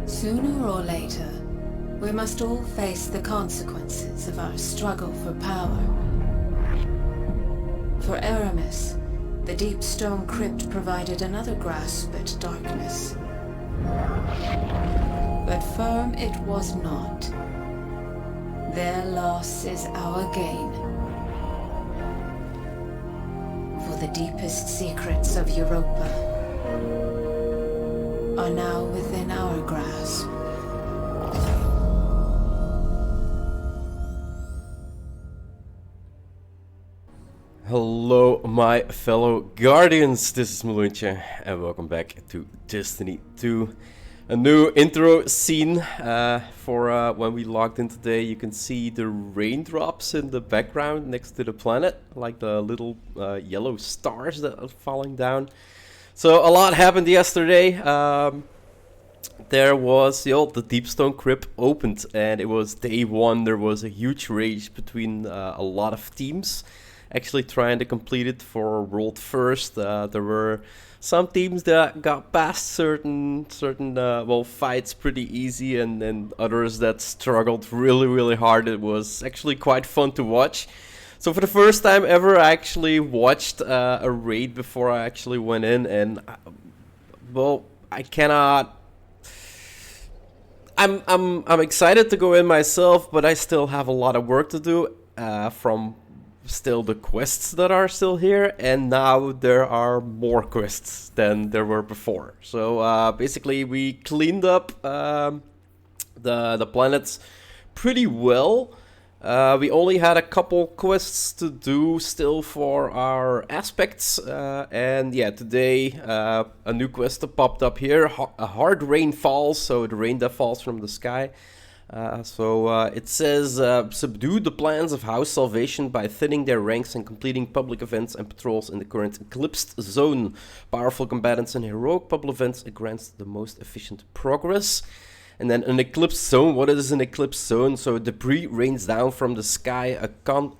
Sooner or later, we must all face the consequences of our struggle for power. For Aramis, the deep stone crypt provided another grasp at darkness. But firm it was not. Their loss is our gain. For the deepest secrets of Europa are now within our grasp. Hello my fellow Guardians, this is Maluncha and welcome back to Destiny 2. A new intro scene for when we logged in today. You can see the raindrops in the background next to the planet, like the little yellow stars that are falling down. So a lot happened yesterday. There was the Deep Stone Crypt opened and it was day one. There was a huge race between a lot of teams actually trying to complete it for world first. There were some teams that got past certain fights pretty easy, and then others that struggled really hard. It was actually quite fun to watch. So for the first time ever, I actually watched a raid before I actually went in, and I cannot. I'm excited to go in myself, but I still have a lot of work to do from still the quests that are still here, and now there are more quests than there were before. So basically we cleaned up the planets pretty well. We only had a couple quests to do still for our aspects, and yeah, today a new quest popped up here. A hard rain falls, so the rain that falls from the sky. It says, subdue the plans of House Salvation by thinning their ranks and completing public events and patrols in the current eclipsed zone. Powerful combatants and heroic public events grants the most efficient progress. And then an eclipsed zone. What is an eclipsed zone? So debris rains down from the sky, a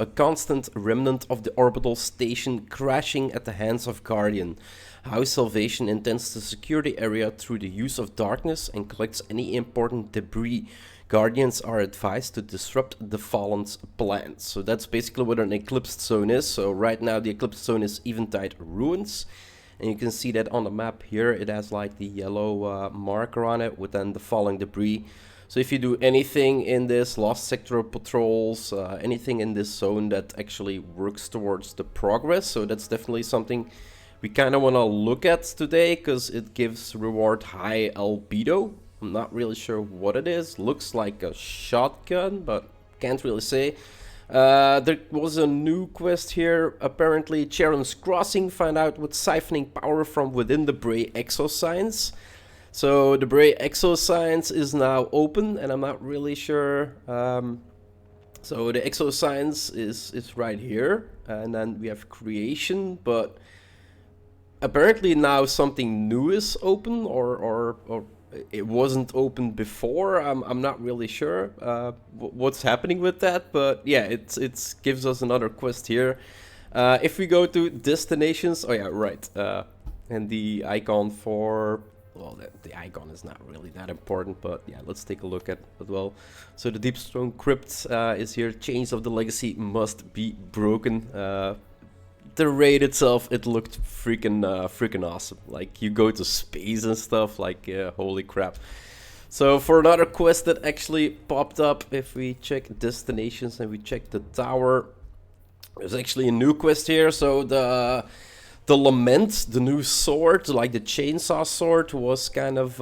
constant remnant of the orbital station crashing at the hands of Guardian. House Salvation intends to secure the area through the use of darkness and collects any important debris. Guardians are advised to disrupt the Fallen's plans. So that's basically what an eclipsed zone is. So right now the eclipsed zone is Eventide Ruins. And you can see that on the map here. It has like the yellow marker on it with then the falling debris. So if you do anything in this Lost Sector patrols, anything in this zone that actually works towards the progress. So that's definitely something we kind of want to look at today, because it gives reward high albedo. I'm not really sure what it is. Looks like a shotgun, but can't really say. There was a new quest here. Apparently, Charon's Crossing. Find out what's siphoning power from within the Bray Exoscience. So the Bray Exoscience is now open, and I'm not really sure. So the Exoscience is right here, and then we have Creation, but apparently now something new is open, or it wasn't open before. I'm not really sure what's happening with that, but yeah, it gives us another quest here. If we go to destinations, oh yeah, right, and the icon for, well, the icon is not really that important, but yeah, let's take a look at it. Well, so the Deep Stone Crypt is here. Chains of the Legacy must be broken. The raid itself, it looked freaking awesome. Like, you go to space and stuff, like, holy crap. So for another quest that actually popped up, if we check destinations and we check the tower, there's actually a new quest here. So the Lament, the new sword, like the chainsaw sword, was kind of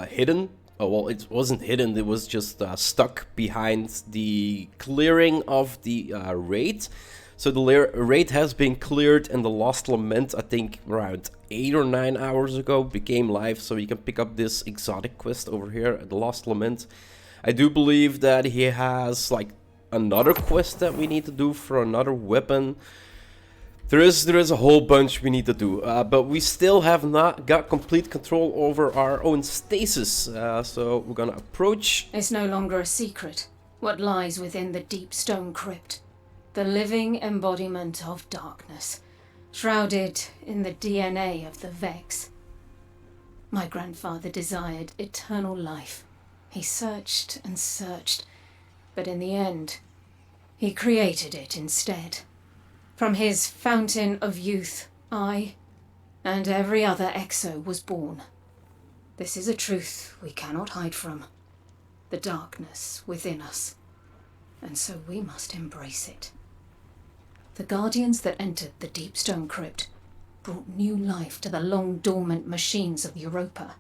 hidden. Oh, well, it wasn't hidden, it was just stuck behind the clearing of the raid. So the raid has been cleared, and the Lost Lament, I think around 8 or 9 hours ago, became live. So you can pick up this exotic quest over here, the Lost Lament. I do believe that he has like another quest that we need to do for another weapon. There is a whole bunch we need to do, but we still have not got complete control over our own stasis. So we're gonna approach. It's no longer a secret what lies within the Deep Stone Crypt. The living embodiment of darkness, shrouded in the DNA of the Vex. My grandfather desired eternal life. He searched and searched, but in the end, he created it instead. From his fountain of youth, I and every other Exo was born. This is a truth we cannot hide from. The darkness within us. And so we must embrace it. The guardians that entered the deep stone crypt brought new life to the long-dormant machines of Europa.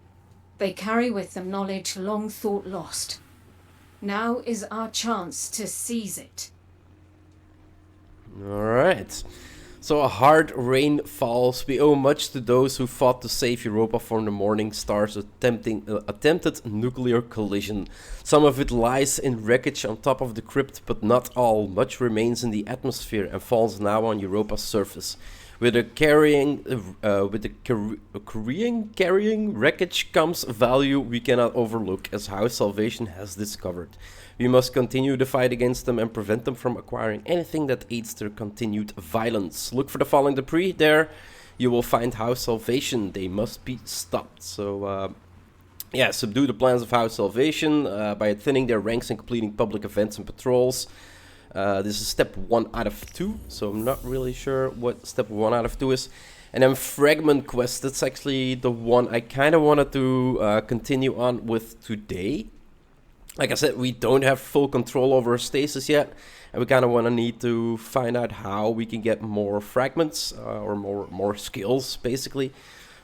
They carry with them knowledge long thought lost. Now is our chance to seize it. Alright. So a hard rain falls. We owe much to those who fought to save Europa from the morning star's attempted nuclear collision. Some of it lies in wreckage on top of the crypt, but not all. Much remains in the atmosphere and falls now on Europa's surface. With the carrying wreckage comes value we cannot overlook, as House Salvation has discovered. We must continue the fight against them and prevent them from acquiring anything that aids their continued violence. Look for the falling debris there. You will find House Salvation. They must be stopped. So, yeah, subdue the plans of House Salvation by thinning their ranks and completing public events and patrols. This is step 1 out of 2, so I'm not really sure what step 1 out of 2 is. And then Fragment Quest, that's actually the one I kind of wanted to continue on with today. Like I said, we don't have full control over stasis yet, and we kind of want to need to find out how we can get more fragments, or more skills, basically.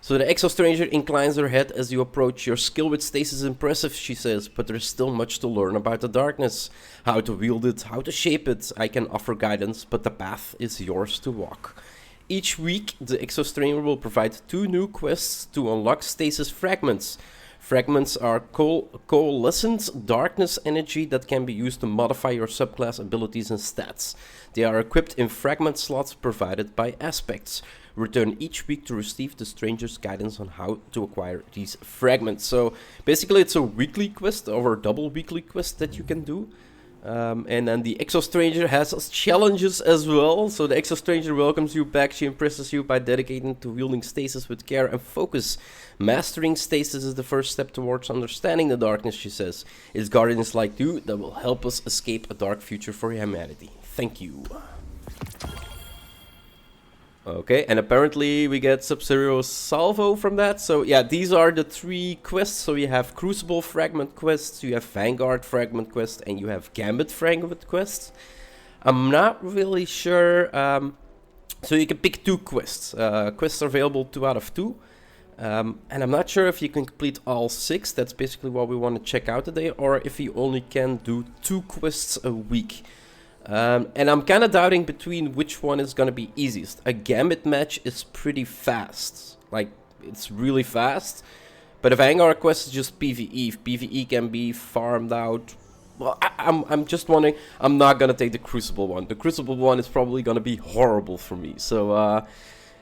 So the Exo-Stranger inclines her head as you approach. Your skill with stasis is impressive, she says, but there's still much to learn about the darkness. How to wield it, how to shape it. I can offer guidance, but the path is yours to walk. Each week, the Exo-Stranger will provide 2 new quests to unlock stasis fragments. Fragments are coalescent darkness energy that can be used to modify your subclass abilities and stats. They are equipped in fragment slots provided by aspects. Return each week to receive the stranger's guidance on how to acquire these fragments. So basically it's a weekly quest or a double weekly quest that you can do. And then the Exo-Stranger has challenges as well. So the Exo-Stranger welcomes you back. She impresses you by dedicating to wielding stasis with care and focus. Mastering stasis is the first step towards understanding the darkness, she says. It's guardians like you that will help us escape a dark future for humanity. Thank you. Okay, and apparently we get Sub-Zero Salvo from that. So yeah, these are the 3 quests. So you have Crucible Fragment quests, you have Vanguard Fragment quest, and you have Gambit Fragment quests. I'm not really sure. So you can pick 2 quests. Quests are available 2 out of 2. And I'm not sure if you can complete all 6. That's basically what we want to check out today. Or if you only can do 2 quests a week. And I'm kind of doubting between which one is going to be easiest. A Gambit match is pretty fast. Like, it's really fast. But a Vanguard quest is just PvE. If PvE can be farmed out... Well, I'm just wondering... I'm not going to take the Crucible one. The Crucible one is probably going to be horrible for me. So,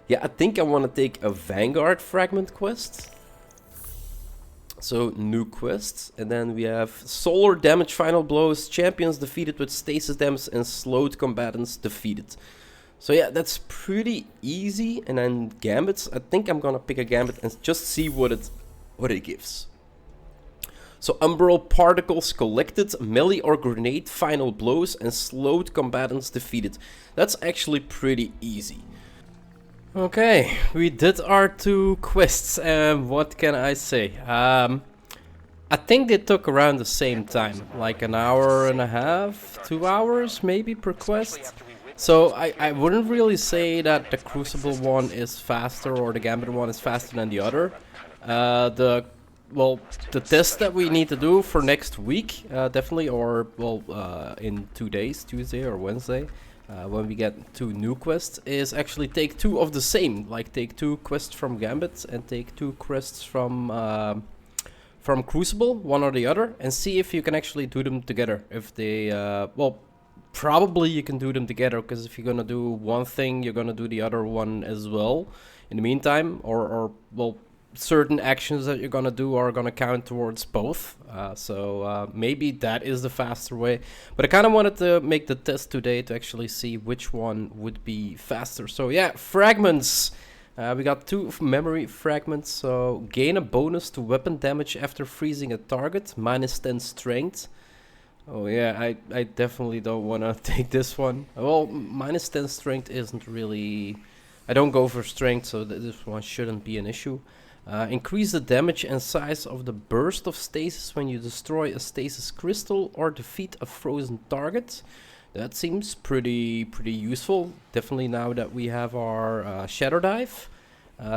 yeah, I think I want to take a Vanguard Fragment quest. So, new quests, and then we have Solar Damage Final Blows, Champions defeated with Stasis Damage, and Slowed Combatants defeated. So yeah, that's pretty easy, and then Gambits, I think I'm gonna pick a Gambit and just see what it gives. So, Umbral Particles collected, Melee or Grenade Final Blows, and Slowed Combatants defeated. That's actually pretty easy. Okay, we did our 2 quests, and what can I say? I think they took around the same time, like an hour and a half, 2 hours maybe per quest. So I wouldn't really say that the Crucible one is faster or the Gambit one is faster than the other. The test that we need to do for next week, definitely, or in 2 days, Tuesday or Wednesday. When we get 2 new quests, is actually take 2 of the same, like take 2 quests from Gambit and take 2 quests from Crucible, one or the other, and see if you can actually do them together. If they, probably you can do them together, because if you're gonna do one thing, you're gonna do the other one as well in the meantime, or certain actions that you're gonna do are gonna count towards both. So maybe that is the faster way. But I kind of wanted to make the test today to actually see which one would be faster. So yeah, Fragments. We got 2 memory fragments, so gain a bonus to weapon damage after freezing a target, -10 strength. Oh yeah, I definitely don't want to take this one. Well, -10 strength isn't really... I don't go for strength, so this one shouldn't be an issue. Increase the damage and size of the burst of stasis when you destroy a stasis crystal or defeat a frozen target. That seems pretty useful. Definitely now that we have our Shadow Dive.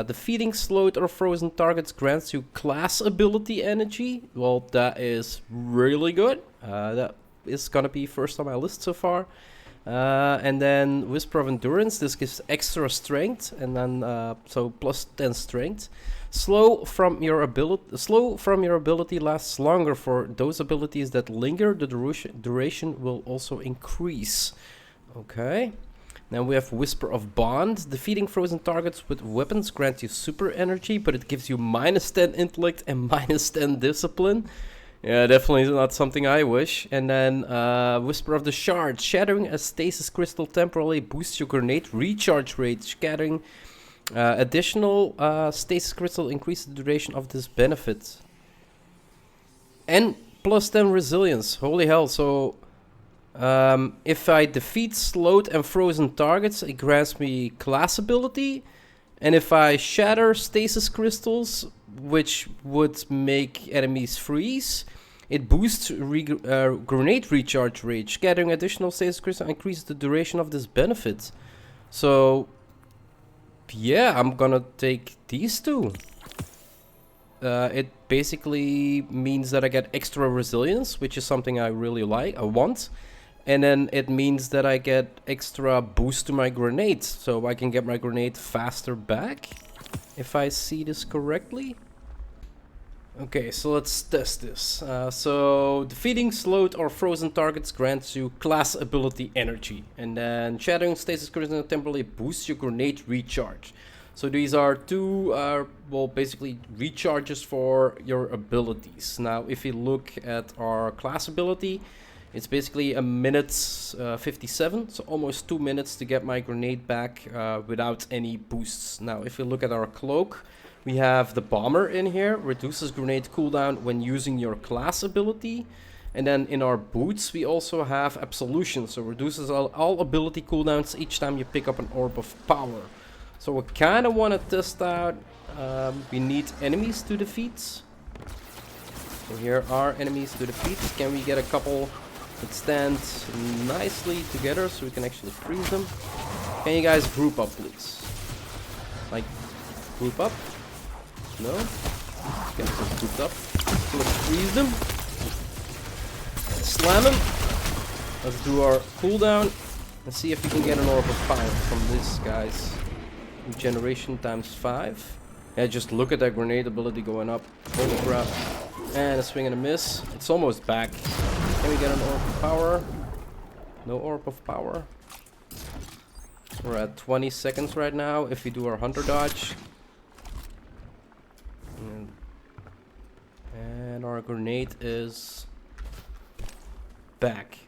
Defeating slowed or frozen targets grants you class ability energy. Well, that is really good. That is gonna be first on my list so far. And then Whisper of Endurance. This gives extra strength, and then so plus 10 strength. Slow from your ability lasts longer for those abilities that linger. The duration will also increase. Okay. Then we have Whisper of Bond. Defeating frozen targets with weapons grants you super energy, but it gives you -10 intellect and -10 discipline. Yeah, definitely not something I wish. And then Whisper of the Shard. Shattering a stasis crystal temporarily boosts your grenade recharge rate. Scattering additional stasis crystal increases the duration of this benefit. And plus 10 resilience. Holy hell, so... if I defeat slowed and frozen targets, it grants me class ability. And if I shatter stasis crystals, which would make enemies freeze, it boosts grenade recharge rate. Scattering additional stasis crystals increases the duration of this benefit. So, yeah, I'm gonna take these 2. It basically means that I get extra resilience, which is something I really like, I want. And then it means that I get extra boost to my grenade, so I can get my grenade faster back, if I see this correctly. Okay, so let's test this. So defeating slowed or frozen targets grants you class ability energy, and then shattering stasis crystal temporarily boosts your grenade recharge. So these are 2, well, basically recharges for your abilities. Now, if you look at our class ability, it's basically a minute 57, so almost 2 minutes to get my grenade back without any boosts. Now, if you look at our cloak, we have the bomber in here, reduces grenade cooldown when using your class ability. And then in our boots, we also have absolution, so reduces all ability cooldowns each time you pick up an orb of power. So we kind of want to test out, we need enemies to defeat. So here are enemies to defeat. Can we get a couple that stand nicely together so we can actually freeze them? Can you guys group up, please? Like, group up? No? Get them grouped up. So let's freeze them. Slam them. Let's do our cooldown and see if we can get an orb of power from this, guys. Regeneration times 5. Yeah, just look at that grenade ability going up. Holy crap. And a swing and a miss. It's almost back. Can we get an orb of power? No orb of power. We're at 20 seconds right now if we do our hunter dodge. And our grenade is back.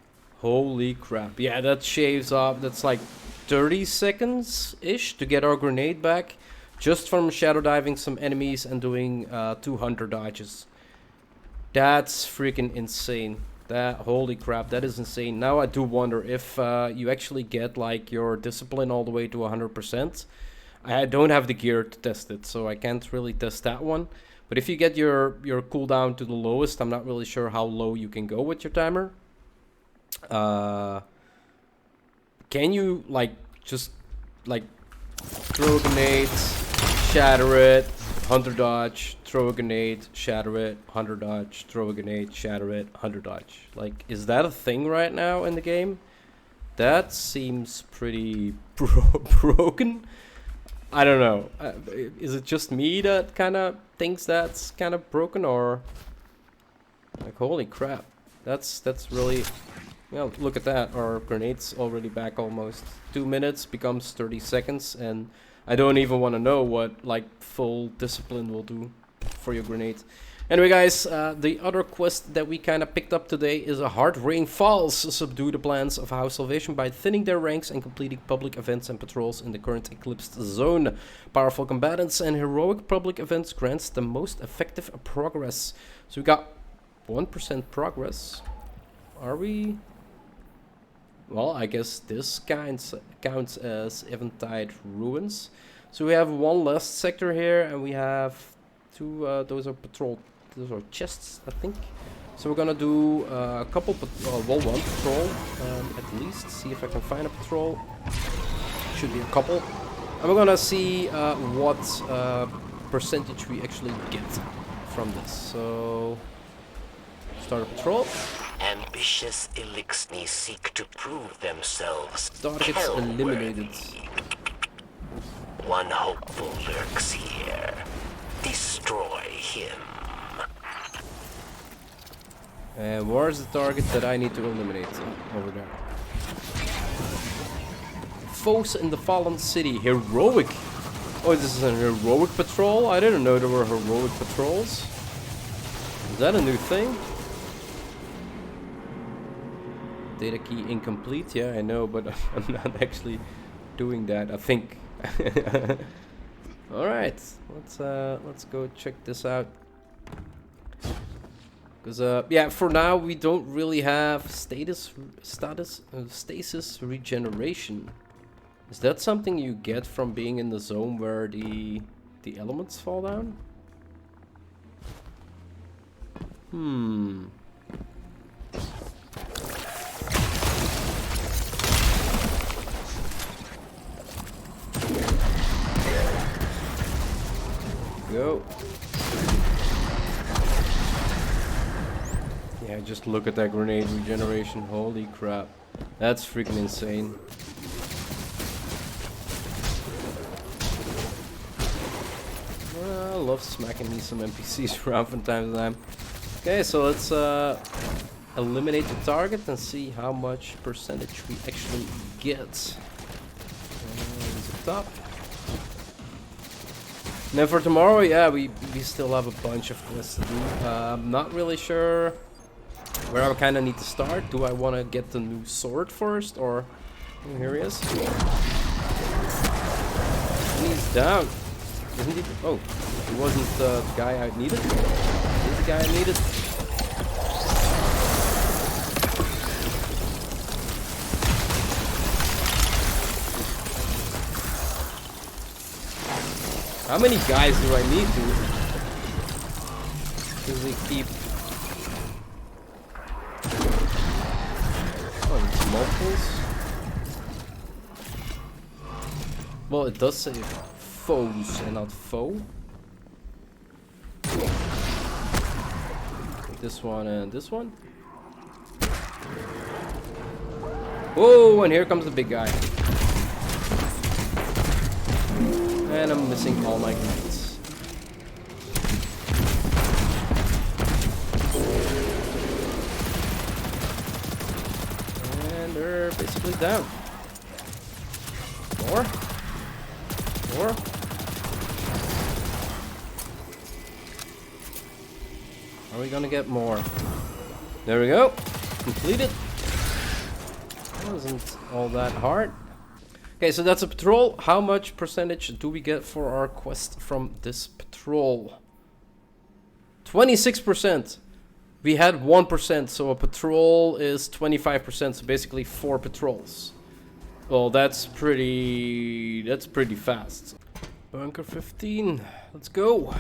Holy crap. Yeah, that shaves off. That's like 30 seconds-ish to get our grenade back. Just from shadow diving some enemies and doing 2 hunter dodges. That's freaking insane. Holy crap, that is insane. Now I do wonder if you actually get like your discipline all the way to 100%. I don't have the gear to test it, so I can't really test that one. But if you get your cooldown to the lowest, I'm not really sure how low you can go with your timer. Can you like just like throw a grenade, shatter it, hunter dodge, throw a grenade, shatter it, hunter dodge, throw a grenade, shatter it, hunter dodge? Like, is that a thing right now in the game? That seems pretty broken. I don't know. Is it just me that kind of thinks that's kind of broken, or like, holy crap, that's really... Well, look at that. Our grenade's already back almost. 2 minutes becomes 30 seconds, and I don't even want to know what like full discipline will do for your grenade. Anyway, guys, the other quest that we kind of picked up today is a Hard Rain Falls. Subdue the plans of House Salvation by thinning their ranks and completing public events and patrols in the current eclipsed zone. Powerful combatants and heroic public events grants the most effective progress. So we got 1% progress. Are we? Well, I guess this counts as Eventide Ruins. So we have one last sector here, and we have two. Those are chests, I think. So we're gonna do a couple, one patrol at least. See if I can find a patrol. Should be a couple. And we're gonna see what percentage we actually get from this. So start a patrol. Ambitious Elixni seek to prove themselves. Targets eliminated. One hopeful lurks here. Destroy him. And where's the target that I need to eliminate? Over there. Foes in the Fallen City. Heroic. Oh, this is a heroic patrol? I didn't know there were heroic patrols. Is that a new thing? Data key incomplete. Yeah, I know, but I'm not actually doing that, I think. Alright, let's go check this out. Because yeah, for now we don't really have stasis regeneration. Is that something you get from being in the zone where the elements fall down? Go. Yeah, just look at that grenade regeneration. Holy crap. That's freaking insane. I love smacking me some NPCs around from time to time. Okay, so let's eliminate the target and see how much percentage we actually get. There's the top. And then for tomorrow, yeah, we still have a bunch of quests to do. I'm not really sure where I kind of need to start. Do I want to get the new sword first, or... Oh, here he is. And he's down. Isn't he? Oh, he wasn't the guy I needed. He's the guy I needed. How many guys do I need to? Because we keep... Oh, there's multiples. Well, it does say foes and not foe. This one and this one. Oh, and here comes the big guy. And I'm missing all my grenades. And they're basically down. More. More. Are we gonna get more? There we go. Completed. Wasn't all that hard. Okay, so that's a patrol. How much percentage do we get for our quest from this patrol? 26%. We had 1%, so a patrol is 25%, so basically 4 patrols. Well, that's pretty fast. Bunker 15. Let's go.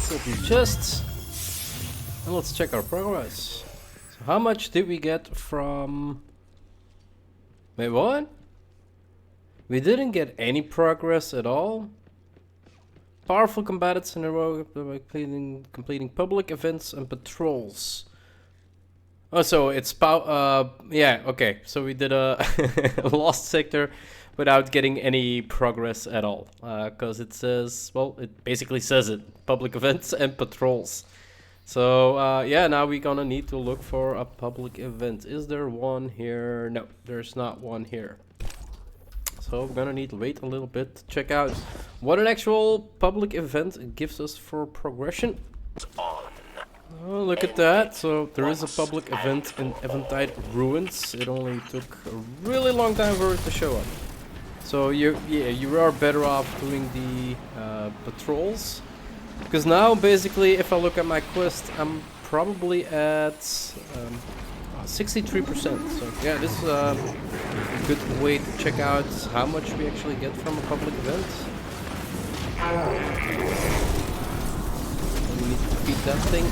Let's open the chests. And let's check our progress. So how much did we get from... Wait, what? We didn't get any progress at all. Powerful combatants in a row by completing public events and patrols. Oh, so it's yeah, okay. So we did a lost sector without getting any progress at all. Because it says, well, it basically says it. Public events and patrols. So, yeah, now we're gonna need to look for a public event. Is there one here? No, there's not one here. So we're gonna need to wait a little bit to check out what an actual public event gives us for progression. Oh, look at that. So there is a public event in Eventide Ruins. It only took a really long time for it to show up. So you are better off doing the patrols. Because now, basically, if I look at my quest, I'm probably at 63%. So yeah, this is a good way to check out how much we actually get from a public event. We need to defeat that thing.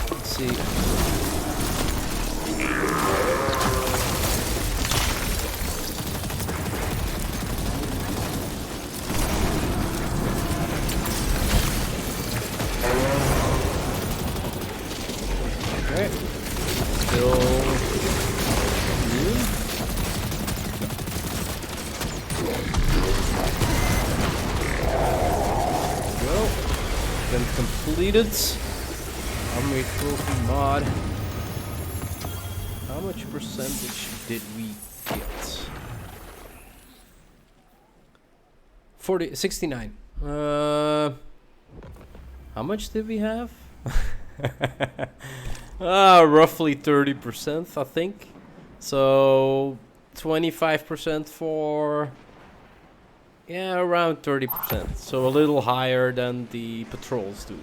Let's see. Okay. Still immune. Go. Then completed. Armory trophy mod. How much percentage did we get? 69. How much did we have? Roughly 30%, I think. So 25% for, yeah, around 30%. So a little higher than the patrols do.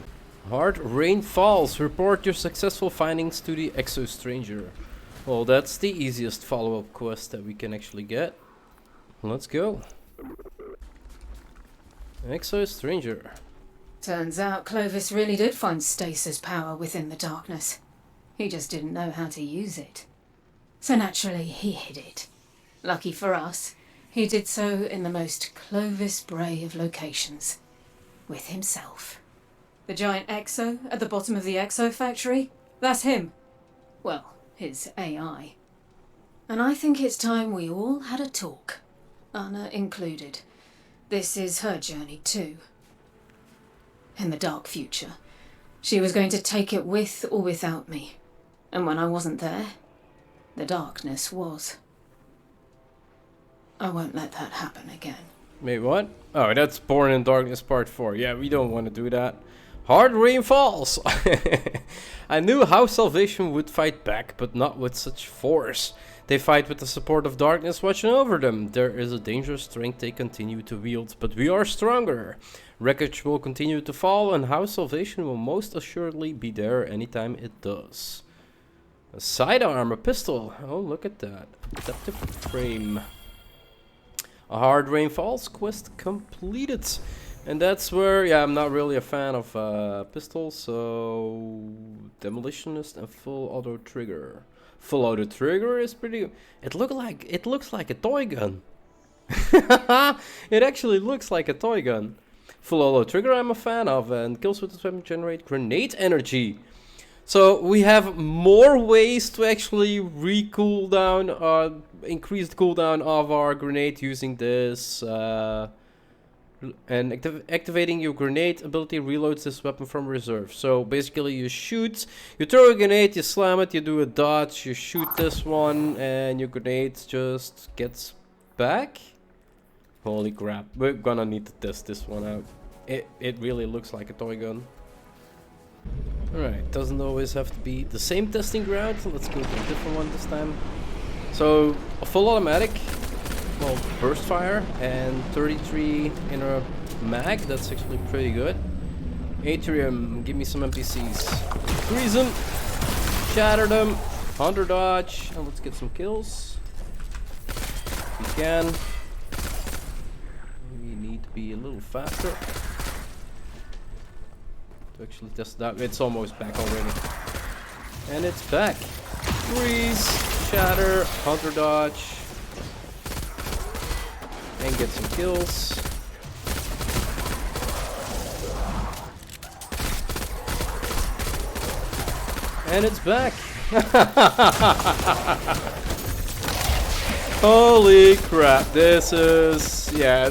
Hard rain falls. Report your successful findings to the Exo Stranger. Well, that's the easiest follow-up quest that we can actually get. Let's go. Exo Stranger. Turns out Clovis really did find stasis power within the darkness. He just didn't know how to use it. So naturally, he hid it. Lucky for us, he did so in the most Clovis Bray of locations. With himself. The giant Exo at the bottom of the Exo factory? That's him. Well, his AI. And I think it's time we all had a talk. Anna included. This is her journey too. In the dark future, she was going to take it with or without me. And when I wasn't there, the darkness was. I won't let that happen again. Wait, what? Oh, that's Born in Darkness Part 4. Yeah, we don't want to do that. Hard rain falls! I knew how Salvation would fight back, but not with such force. They fight with the support of darkness watching over them. There is a dangerous strength they continue to wield, but we are stronger. Wreckage will continue to fall, and House Salvation will most assuredly be there anytime it does. A sidearm, a pistol. Oh, look at that. Adaptive frame. A Hard Rain Falls quest completed. And that's where, yeah, I'm not really a fan of pistols, so Demolitionist and Full Auto Trigger. Full Auto Trigger is pretty. It looks like a toy gun. It actually looks like a toy gun. Full Auto Trigger I'm a fan of, and kills with this weapon generate grenade energy. So we have more ways to actually increase the cooldown of our grenade using this. And activating your grenade ability reloads this weapon from reserve. So basically you shoot, you throw a grenade, you slam it, you do a dodge, you shoot this one, and your grenade just gets back. Holy crap, we're gonna need to test this one out. It really looks like a toy gun. Alright, doesn't always have to be the same testing ground, so let's go to a different one this time. So, a full automatic. Well, burst fire and 33 in a mag, that's actually pretty good. Atrium, give me some NPCs. Freeze them. Shatter them. Hunter dodge. And let's get some kills. If we can. We need to be a little faster. To actually test that. It's almost back already. And it's back. Freeze. Shatter. Hunter dodge. And get some kills. And it's back. Holy crap. This is... yeah,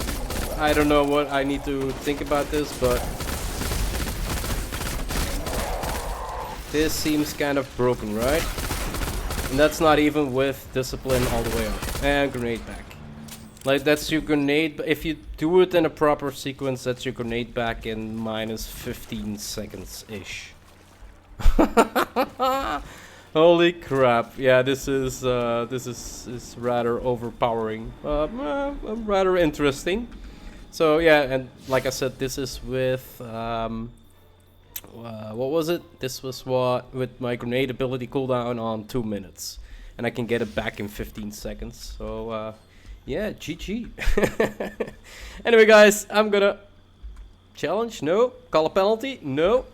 I don't know what I need to think about this, but... this seems kind of broken, right? And that's not even with discipline all the way up. And grenade back. Like, that's your grenade... if you do it in a proper sequence, that's your grenade back in minus 15 seconds-ish. Holy crap! Yeah, this is rather overpowering, rather interesting. So yeah, and like I said, this is with what was it? This was with my grenade ability cooldown on 2 minutes, and I can get it back in 15 seconds. So yeah, GG. Anyway, guys, I'm gonna challenge. No, call a penalty. No.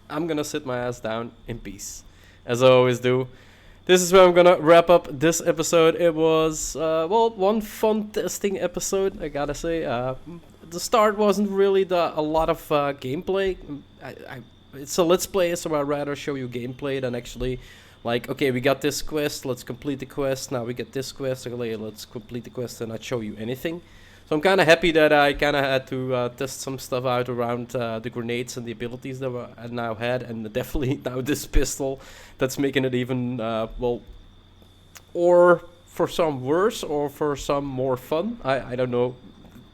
I'm gonna sit my ass down in peace, as I always do. This is where I'm gonna wrap up this episode. It was, well, one fun testing episode, I gotta say. The start wasn't really a lot of gameplay. It's a let's play, so I'd rather show you gameplay than actually, like, okay, we got this quest, let's complete the quest. Now we get this quest, okay, let's complete the quest and not show you anything. So I'm kind of happy that I kind of had to test some stuff out around the grenades and the abilities that I now had, and definitely now this pistol that's making it even, well, or for some worse or for some more fun. I don't know.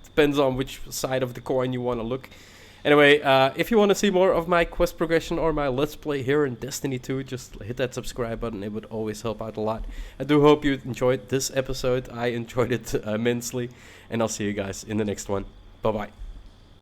Depends on which side of the coin you want to look. Anyway, if you want to see more of my quest progression or my let's play here in Destiny 2, just hit that subscribe button. It would always help out a lot. I do hope you enjoyed this episode. I enjoyed it immensely. And I'll see you guys in the next one. Bye-bye.